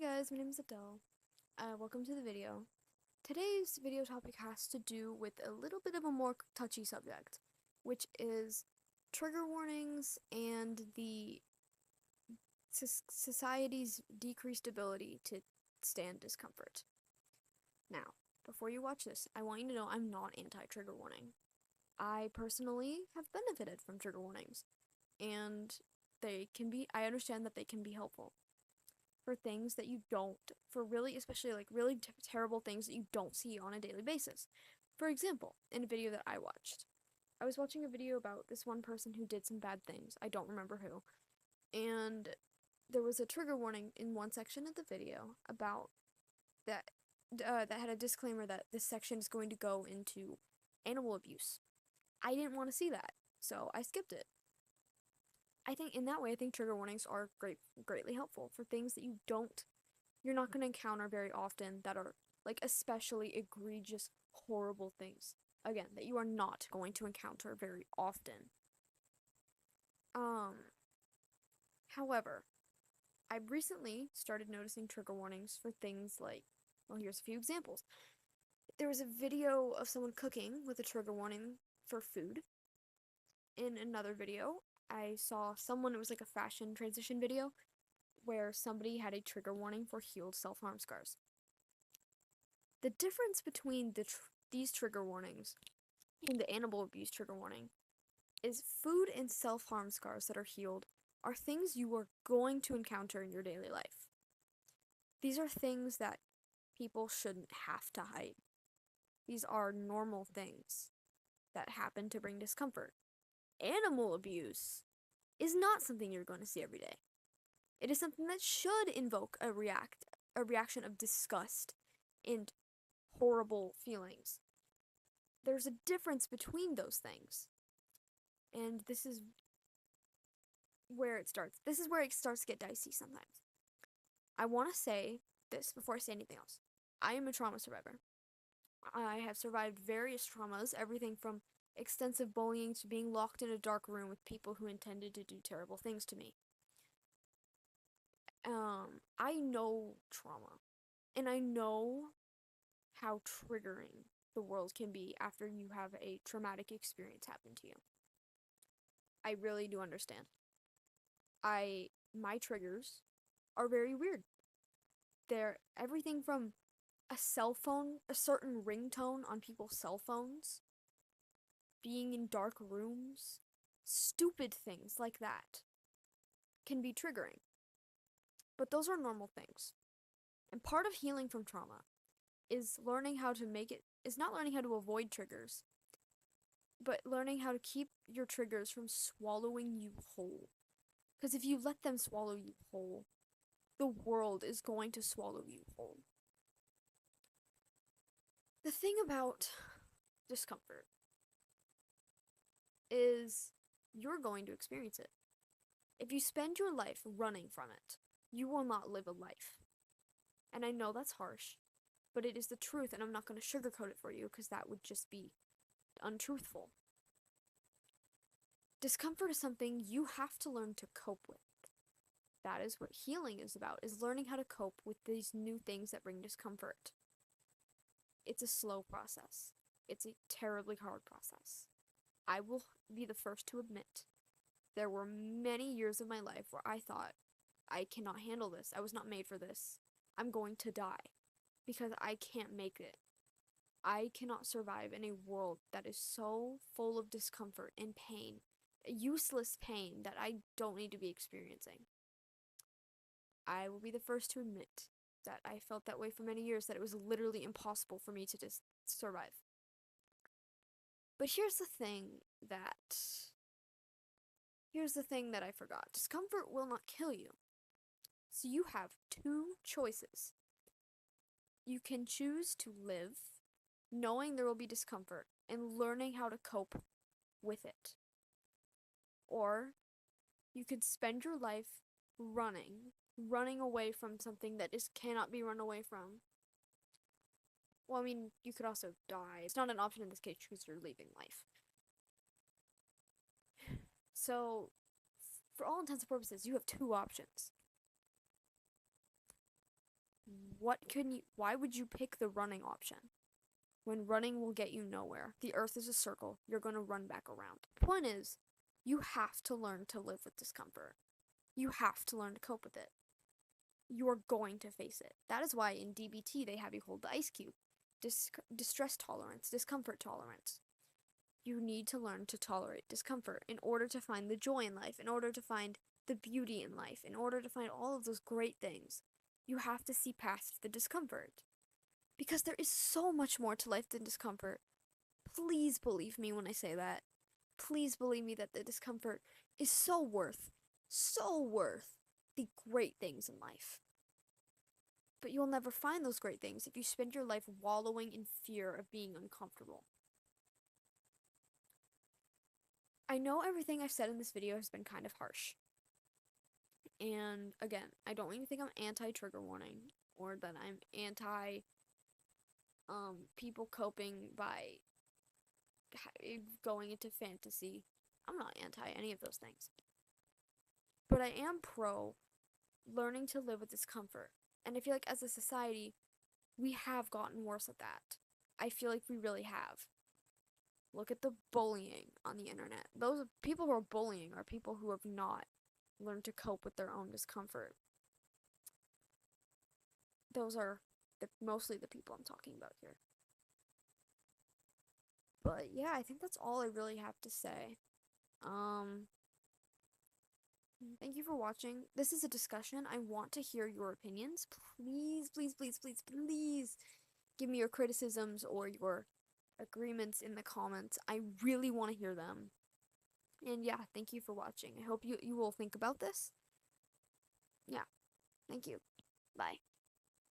guys, my name is Adele. Welcome to the video. Today's video topic has to do with a little bit of a more touchy subject, which is trigger warnings and the society's decreased ability to stand discomfort. Now, before you watch this, I want you to know I'm not anti-trigger warning. I personally have benefited from trigger warnings, and I understand that they can be helpful for things that you don't, for really, especially like really terrible things that you don't see on a daily basis. For example, in a video that I watched, I was watching a video about this one person who did some bad things. I don't remember who. And there was a trigger warning in one section of the video about that that had a disclaimer that this section is going to go into animal abuse. I didn't want to see that, so I skipped it. I think in that way, I think trigger warnings are greatly helpful for things that you're not going to encounter very often, that are like especially egregious, horrible things. Again, that you are not going to encounter very often. Um, However, I recently started noticing trigger warnings for things like, well, here's a few examples. There was a video of someone cooking with a trigger warning for food. In another video, I saw someone, it was like a fashion transition video, where somebody had a trigger warning for healed self-harm scars. The difference between these trigger warnings and the animal abuse trigger warning is food and self-harm scars that are healed are things you are going to encounter in your daily life. These are things that people shouldn't have to hide. These are normal things that happen to bring discomfort. Animal abuse is not something you're going to see every day. It is something that should invoke a reaction of disgust and horrible feelings. There's a difference between those things. And this is where it starts. This is where it starts to get dicey sometimes. I want to say this before I say anything else. I am a trauma survivor. I have survived various traumas, everything from extensive bullying to being locked in a dark room with people who intended to do terrible things to me. I know trauma, and I know how triggering the world can be after you have a traumatic experience happen to you. I really do understand. My triggers are very weird. They're everything from a cell phone, a certain ringtone on people's cell phones, being in dark rooms, stupid things like that can be triggering. But those are normal things. And part of healing from trauma is learning how to not learning how to avoid triggers, but learning how to keep your triggers from swallowing you whole. Because if you let them swallow you whole, the world is going to swallow you whole. The thing about discomfort is you're going to experience it. If you spend your life running from it, you will not live a life. And I know that's harsh, but it is the truth, and I'm not going to sugarcoat it for you because that would just be untruthful. Discomfort is something you have to learn to cope with. That is what healing is about, is learning how to cope with these new things that bring discomfort. It's a slow process. It's a terribly hard process. I will be the first to admit there were many years of my life where I thought, I cannot handle this. I was not made for this. I'm going to die because I can't make it. I cannot survive in a world that is so full of discomfort and pain, useless pain that I don't need to be experiencing. I will be the first to admit that I felt that way for many years, that it was literally impossible for me to just survive. But here's the thing that I forgot. Discomfort will not kill you. So you have two choices. You can choose to live knowing there will be discomfort and learning how to cope with it. Or you could spend your life running away from something that just cannot be run away from. Well, I mean, you could also die. It's not an option in this case because you're leaving life. So, for all intents and purposes, you have two options. why would you pick the running option when running will get you nowhere? The earth is a circle. You're going to run back around. The point is, you have to learn to live with discomfort. You have to learn to cope with it. You're going to face it. That is why in DBT they have you hold the ice cube. Distress tolerance, discomfort tolerance. You need to learn to tolerate discomfort in order to find the joy in life, in order to find the beauty in life, in order to find all of those great things. You have to see past the discomfort. Because there is so much more to life than discomfort. Please believe me when I say that. Please believe me that the discomfort is so worth the great things in life. But you'll never find those great things if you spend your life wallowing in fear of being uncomfortable. I know everything I've said in this video has been kind of harsh. And again, I don't even think I'm anti-trigger warning or that I'm anti people coping by going into fantasy. I'm not anti any of those things. But I am pro learning to live with discomfort. And I feel like as a society, we have gotten worse at that. I feel like we really have. Look at the bullying on the internet. Those people who are bullying are people who have not learned to cope with their own discomfort. Those are mostly the people I'm talking about here. But yeah, I think that's all I really have to say. Thank you for watching. This is a discussion. I want to hear your opinions. Please, please, please, please, please give me your criticisms or your agreements in the comments. I really want to hear them. And yeah, thank you for watching. I hope you will think about this. Yeah, thank you. Bye.